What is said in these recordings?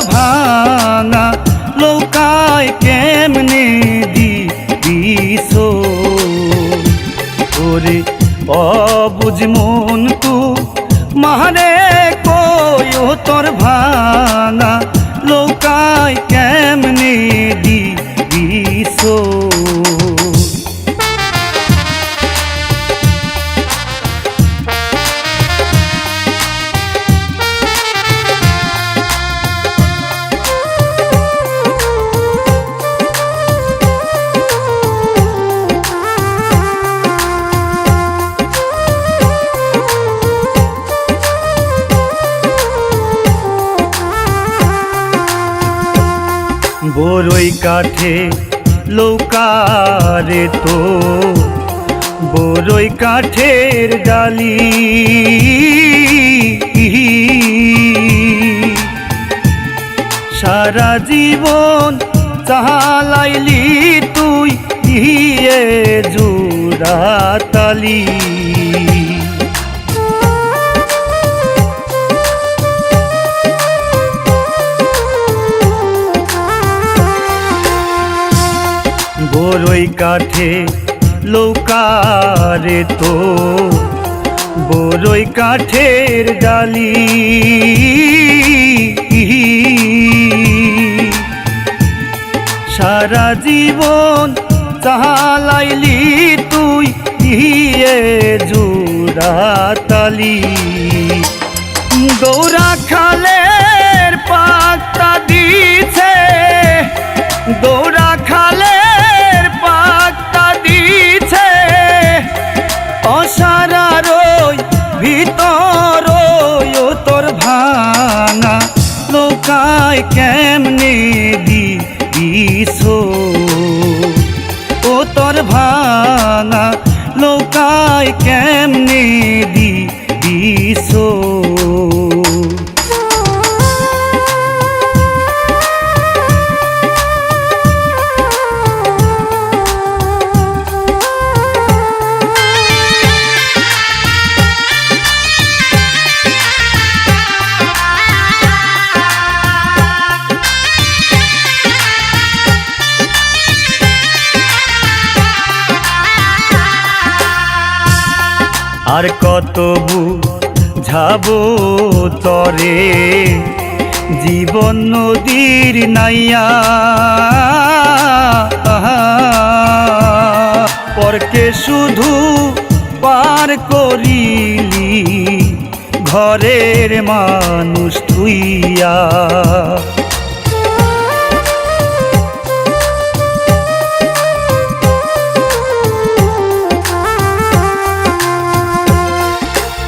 ভাঙা লৌকায় কেমনে দিস ওরে অবুঝ মন তু মারে কই তোর ভাঙা লৌকায় কেমনে দিস বরই কাঠে লৌকারে তো বরই কাঠের ডালি সারা জীবন চালাইলি তুই ইয়ে জোড়া তালি বরই কাঠে লৌকারে তো বরই কাঠের ডালি সারা জীবন চালাইলি তুই ইয়ে জোড়া তালি গৌরা খালের পাতা দিছে গৌরা খালের পাতা দিছে অসারার ভিতর তোর ভাঙা লৌকায় কেমনে দিস ও তোর ভাঙা লৌকায় কেমনে দিস আর কত বুঝাবো তরে জীবন নদীর নাইয়া পরকে শুধু পার করিলি ঘরের মানুষ থুইয়া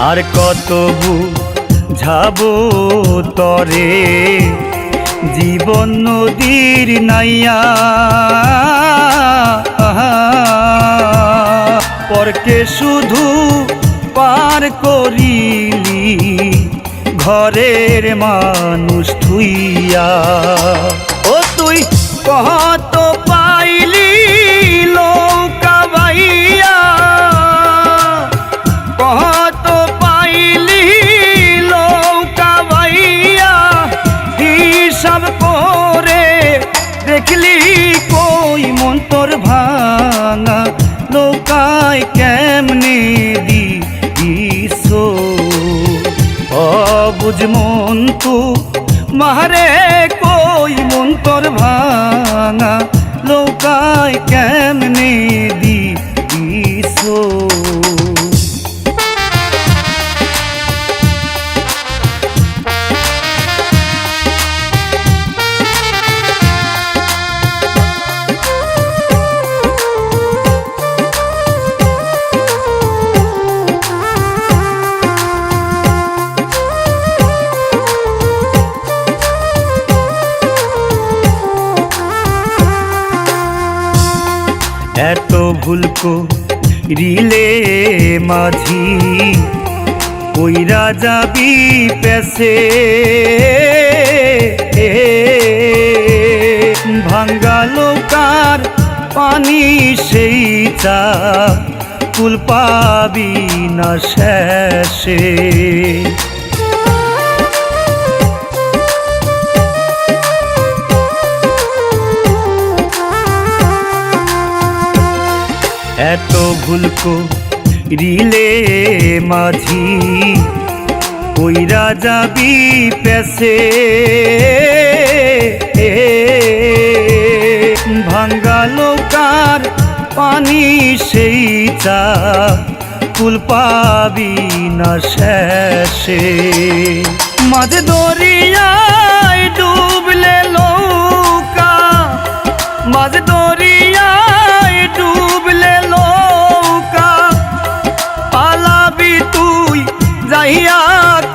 আর কত বুঝাবো তরে জীবন নদীর নাইয়া পরকে শুধু পার করিলি ঘরের মানুষ থুইয়া ও তুই কত পাইলি লৌকা বাইয়া কত পাইলি লৌকা বাইয়া হিসাব করে দেখলি কই মন তোর ভাঙা লৌকায় কেমনে দিস অবুঝ মন তু মারে কই মন তোর ভাঙা লৌকায় কেমনে দিস এত ভুল করিলে মাঝি কইরা যাবি পেছে ভাঙ্গা লৌকার পানি সেই চা কুল পাবি না শেষে এত ভুল করিলে মাঝি কইরা যাবি পেছে ভাঙ্গা নৌকার পানি সেই চা কুল পাবি না শেষে মাঝে দরিয়ায় ডুবলে নৌকা মাঝে দরিয়ায় ডুবলে নৌকা পালাবি তুই যাইয়া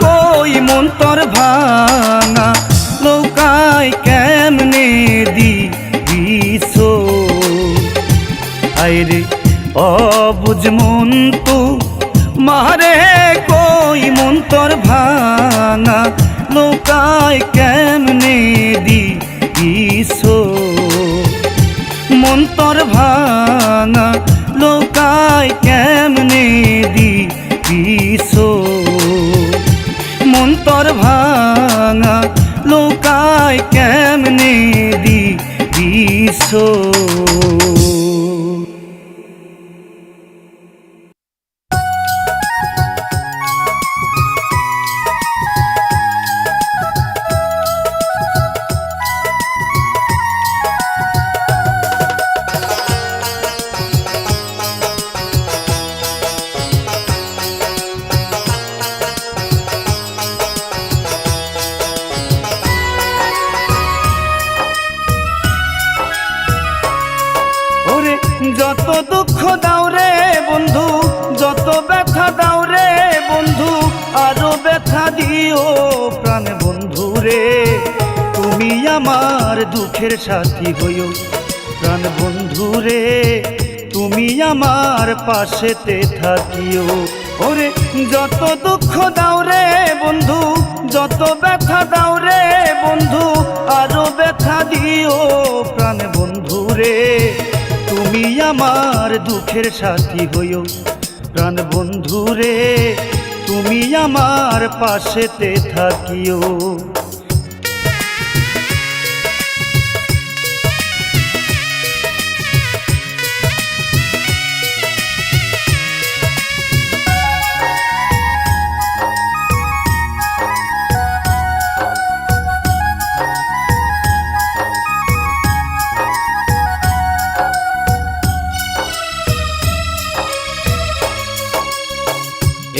কই মন তোর ভাঙা নৌকায় কেমনে দিবি সো আইরে অবুঝ মন তু মারে কই মন তোর ভাঙা নৌকায় কেমনে দিবি সো মন তোর ভাঙা নৌকায় কেমনে দিবি সো মন তোর ভাঙা নৌকায় কেমনে দিবি সো যত দুঃখ দাও রে বন্ধু যত ব্যথা দাও রে বন্ধু আরো ব্যথা দিও প্রাণ বন্ধু রে তুমি আমার দুঃখের সাথী হইও প্রাণ বন্ধু রে তুমি আমার পাশেতে থাকিও ওরে যত দুঃখ দাও রে বন্ধু যত ব্যথা দাও রে বন্ধু আরো ব্যথা দিও প্রাণ বন্ধু রে তুমি আমার দুঃখের সাথী হইও প্রাণ বন্ধু রে তুমি আমার পাশেতে থাকিও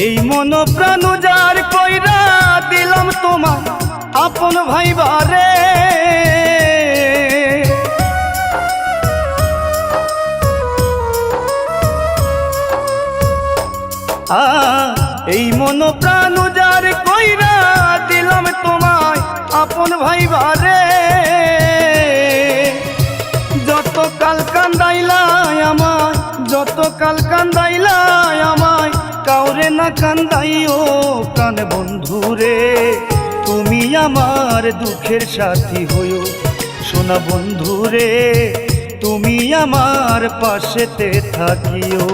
এই মন প্রাণ উজাড় কইরা দিলাম তোমার আপন ভাইবারে এই মন প্রাণ উজাড় কইরা দিলাম তোমায় আপন ভাইবারে যত কাল কান্দাইলাই আমায় যত কাল কান্দাইলাই আমায় কাউরে না কান্দাইও প্রাণ বন্ধু রে তুমি আমার দুঃখের সাথী হইও সোনা বন্ধু রে তুমি আমার পাশেতে থাকিও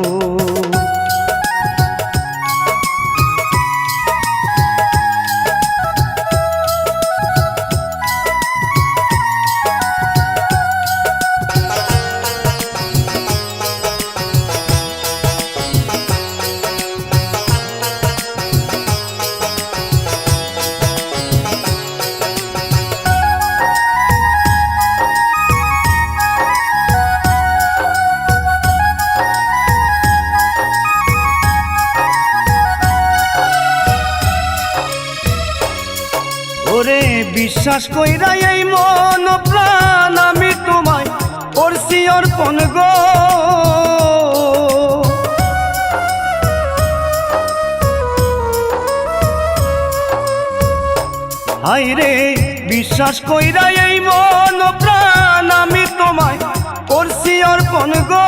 ওরে বিশ্বাস কইরা এই মন প্রাণ আমি তোমায় করছি অর্পণ গো হায়রে বিশ্বাস কইরা এই মন প্রাণ আমি তোমায় করছি অর্পণ গো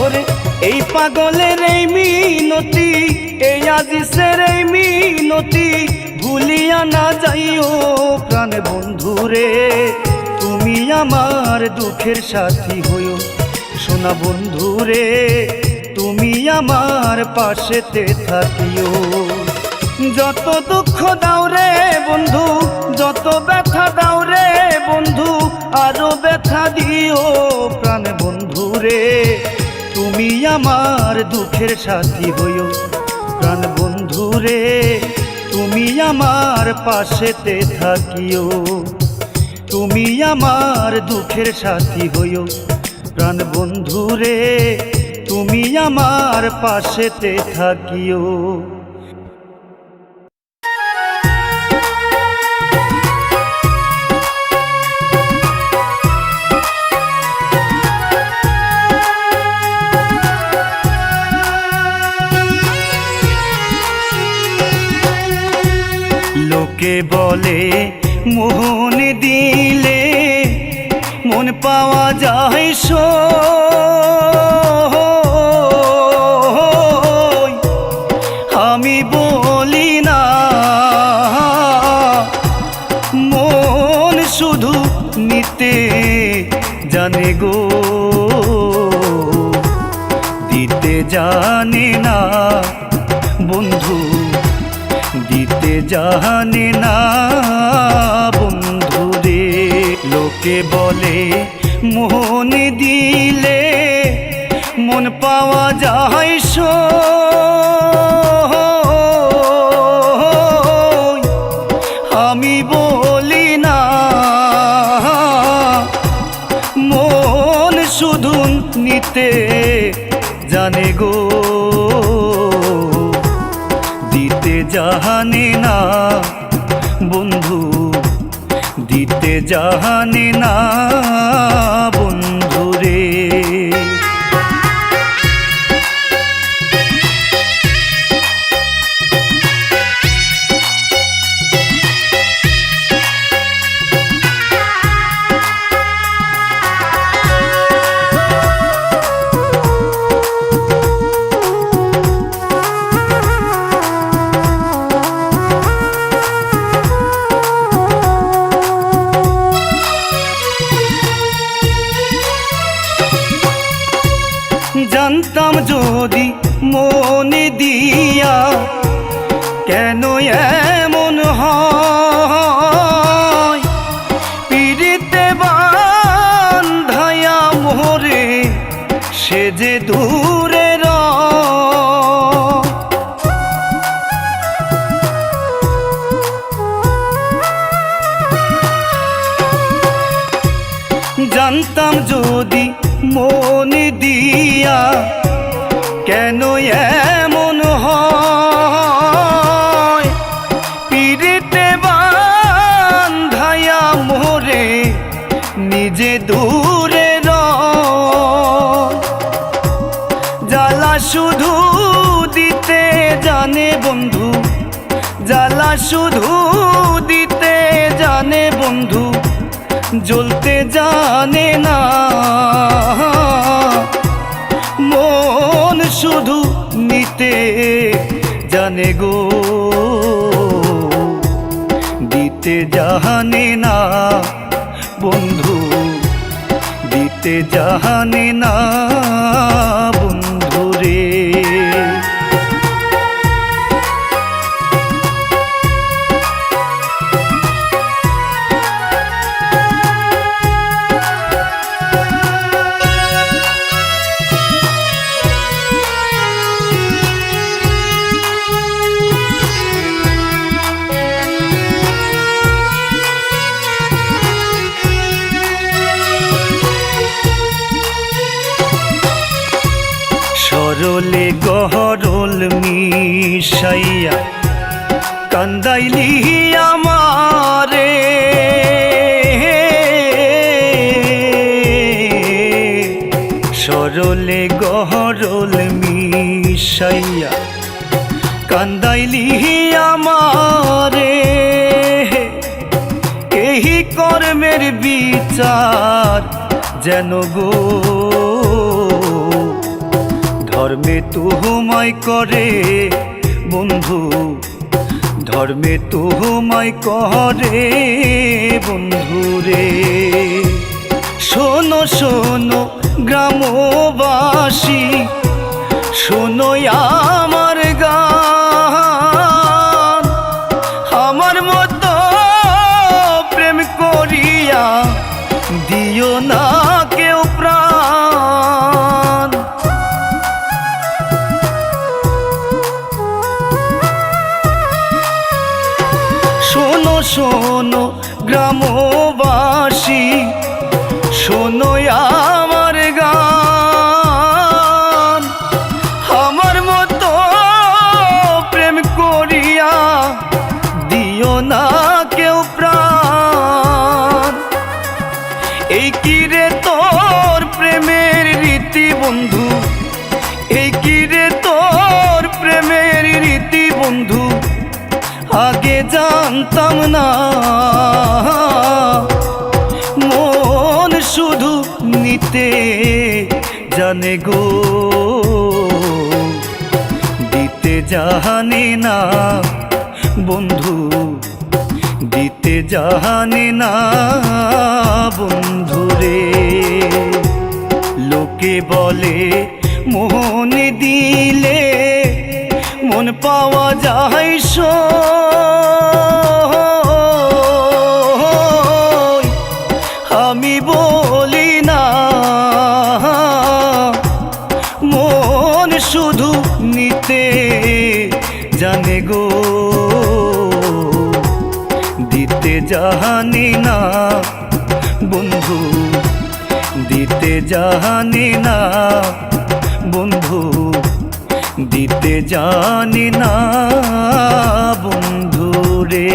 ওরে এই পাগলের এই মিনতি এই আজিসের এই মিনতি ভুলিয়া না যাইও প্রাণ বন্ধু রে তুমি আমার দুঃখের সাথী হইও সোনা বন্ধু রে তুমি আমার পাশেতে থাকিও যত দুঃখ দাও রে বন্ধু যত ব্যথা দাও রে বন্ধু আরো ব্যথা দিও প্রাণ বন্ধু রে আমার দুঃখের সাথী হইও প্রাণ বন্ধু রে, তুমি আমার পাশেতে থাকিও। তুমি আমার দুঃখের সাথী হইও প্রাণ বন্ধু রে, তুমি আমার পাশেতে থাকিও। লোকে বলে মন দিলে মন পাওয়া যায় সই, আমি বলি না মন শুধু নিতে জানে গো, দিতে জানে না বন্ধু, দিতে জানে না বন্ধু রে। লোকে বলে মন দিলে মন পাওয়া যায় সই, আমি বলি না মন শুধু নিতে জানে গো, দিতে জানে না বন্ধু, দিতে জানে না বন্ধু রে। জানতাম যদি মন দিয়া কেন এমন হয়, পিড়িতে বান্ধায়া মোরে সে যে দূরে জানতাম যদি মন দিয়া কেন এমন হয়, পিড়িতে বান্ধায়া মোরে নিজে দূরে জ্বালা শুধু দিতে জানে বন্ধু, জ্বালা শুধু দিতে জানে বন্ধু, জ্বলতে জানে না মন শুধু নিতে জানে গো, দিতে জানে না বন্ধু, দিতে জানে না বন্ধু রে। সরলে গহরল মিশাইয়া কান্দাইলি আমারে, সরলে গহরল মিশাইয়া কান্দাইলি আমারে, এই কর্মের বিচার যেন গো ধর্মে তুহুমাই করে বন্ধু, ধর্মে তুহুমাই করে বন্ধু রে। শোনো শোনো গ্রামবাসী, শোনো আমার গান, আমার মতো প্রেম করিয়া দিও না কেউ প্রাণ। বন্ধু, এই কি রে তোর প্রেমের রীতি বন্ধু, আগে জানতাম না। মন শুধু নিতে জানে গো, দিতে জানে না বন্ধু, দিতে জানে না বন্ধুরে। লোকে বলে মন দিলে মন পাওয়া যায় সই, আমি বলি না মন শুধু নিতে জানে গো, দিতে জানে না বন্ধু, দিতে জানে না বন্ধু, দিতে জানে না বন্ধু রে।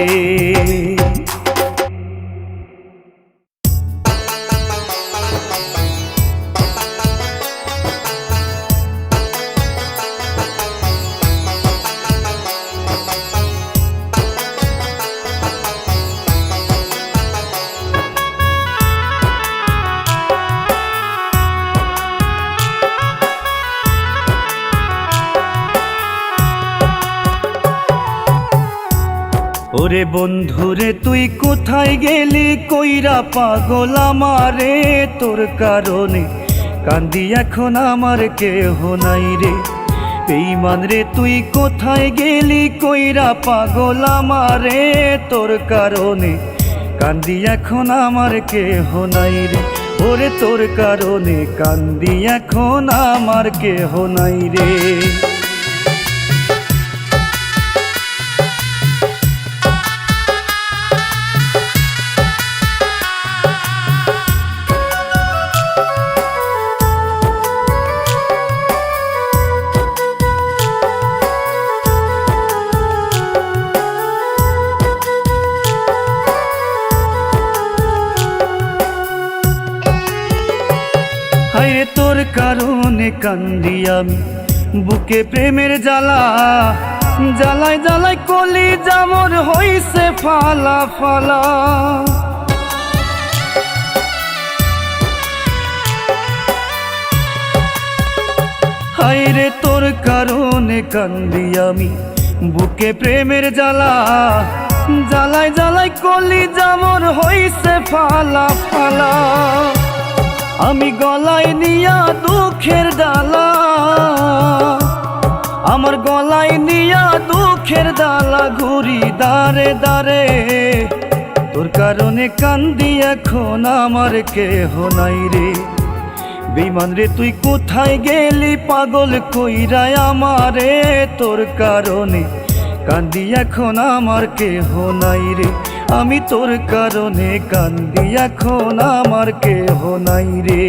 ওরে বন্ধুরে তুই কোথায় গেলি কইরা পাগল আমারে, তোর কারণে কান্দি এখন আমার কেহ নাই রে। বেঈমান রে তুই কোথায় গেলি কইরা পাগল আমারে, তোর কারণে কান্দি এখন আমার কেহ নাই রে। ওরে তোর কারণে কান্দি এখন আমার কেহ নাই রে। হায়রে তোর কারণে কান্দি আমি বুকে প্রেমের জ্বালা, জ্বালায় জ্বালায় কলি জামর হইছে ফালা ফালা। হায়রে তোর কারণে কান্দি আমি বুকে প্রেমের জ্বালা, জ্বালায় জ্বালায় কলি জামর হইছে ফালা ফালা। আমি গলায় নিয়া দুঃখের ডালা, আমার গলায় নিয়া দুঃখের ডালা ঘুরি দারে দারে। তোর কারণে কান্দি এখন আমার কেহ নাই রে। বেঈমান রে তুই কোথায় গেলি পাগল কইরায় আমারে, তোর কারণে কান্দি এখন আমার কেহ নাই রে। আমি তোর কারণে কান্দি এখন আমার কেহ নাই রে।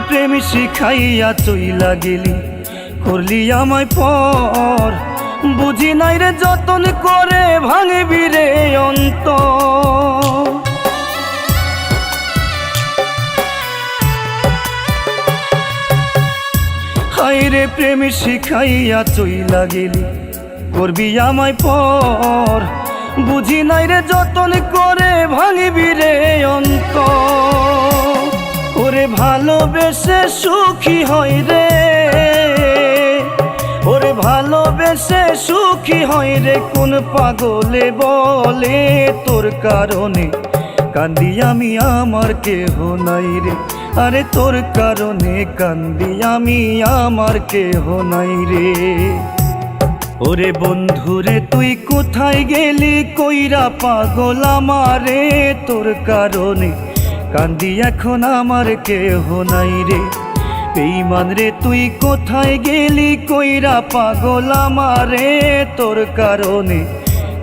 প্রেম শিখাইয়া চইলা গেলি করলি আমায় পর, বুঝি নাই রে যতন করে ভাঙবি রে অন্তর। হায়রে প্রেম শিখাইয়া চইলা গেলি করবি আমায় পর, বুঝি নাই রে যতন করে ভাঙবি রে অন্তর। ওরে ভালোবেসে সুখী হয় রে, ওরে ভালোবেসে সুখী হয় রে কোন পাগলে বলে। তোর কারণে কান্দি আমি আমার কেহ নাই রে, আরে তোর কারণে কান্দি আমি আমার কেহ নাই রে। ওরে বন্ধুরে তুই কোথায় গেলি কইরা পাগল আমারে, তোর কারণে কান্দি এখন আমার কেহ নাই রে। বেঈমান রে তুই কোথায় গেলি কইরা পাগল আমারে, তোর কারণে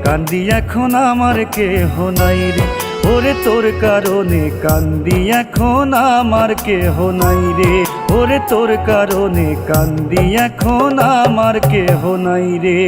কান্দি এখন আমার কেহ নাই রে, ওরে তোর কারণে কান্দি এখন আমার কেহ নাই রে, ওরে তোর কারণে কান্দি এখন আমার কেহ নাই রে।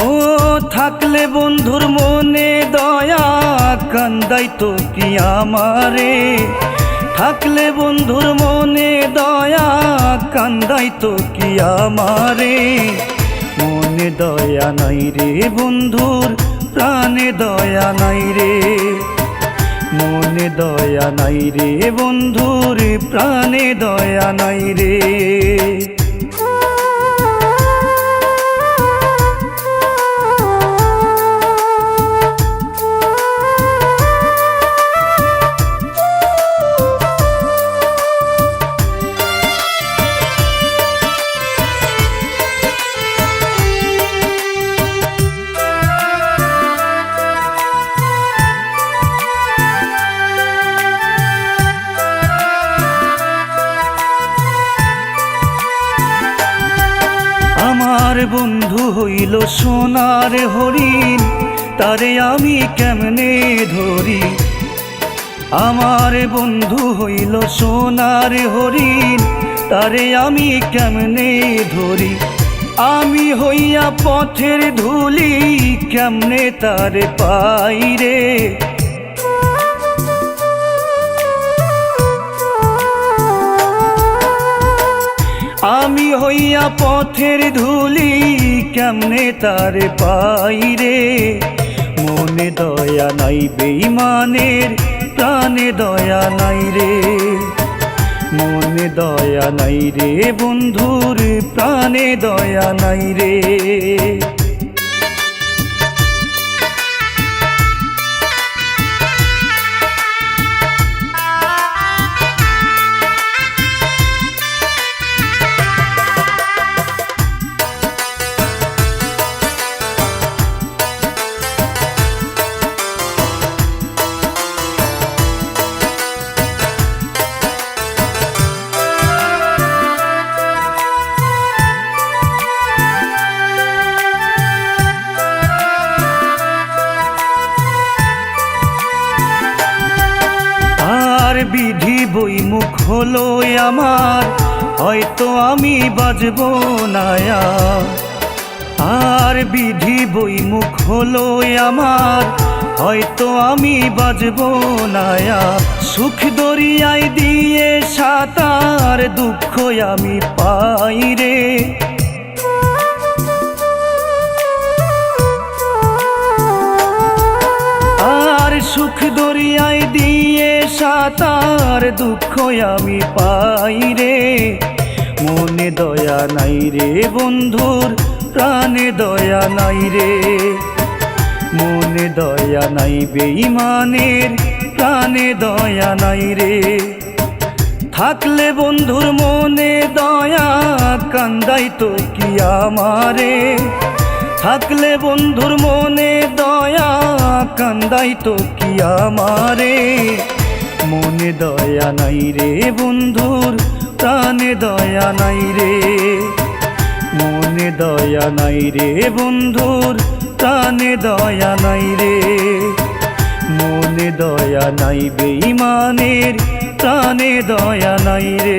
ও থাকলে বন্ধুর মনে দয়া কান্দাইতো কি আমারে, থাকলে বন্ধুর মনে দয়া কান্দাইতো কি আমারে, মনে দয়া নাই রে বন্ধুর প্রাণে দয়া নাই রে, মনে দয়া নাই রে বন্ধুর প্রাণে দয়া নাই রে। আমার বন্ধু হইল সোনার হরিণ, তারে আমি কেমনে ধরি, আমার বন্ধু হইল সোনার হরিণ, তারে আমি কেমনে ধরি, আমি হইয়া পথের ধুলি কেমনে তারে পাই রে, আমি হইয়া পথের ধুলি কেমনে তারে পাই রে, মনে দয়া নাই বেঈমানের প্রাণে দয়া নাই রে, মনে দয়া নাই রে বন্ধুর প্রাণে দয়া নাই রে। বিধি বই মুখ হলো আমার, হয়তো আমি বাজব না আর, বিধি বই মুখ হলো আমার, হয়তো আমি বাজব না, সুখ দরিয়ায় দিয়ে সাঁতার দুঃখ আমি পাই রে, আর সুখ দরিয়ায় দিয়ে সাঁতার দুঃখ আমি পাই রে, মনে দয়া নাই রে বন্ধুর প্রাণে দয়া নাই রে, মনে দয়া নাই বেঈমানের প্রাণে দয়া নাই রে, থাকলে বন্ধুর মনে দয়া কান্দাইতো কি আমারে, থাকলে বন্ধুর মনে দয়া কান্দাইতো কি আমারে, মনে দয়া নাই রে বন্ধুর প্রাণে দয়া নাই রে, মনে দয়া নাই রে বন্ধুর প্রাণে দয়া নাই রে, মনে দয়া নাই বেঈমানের প্রাণে দয়া নাই রে।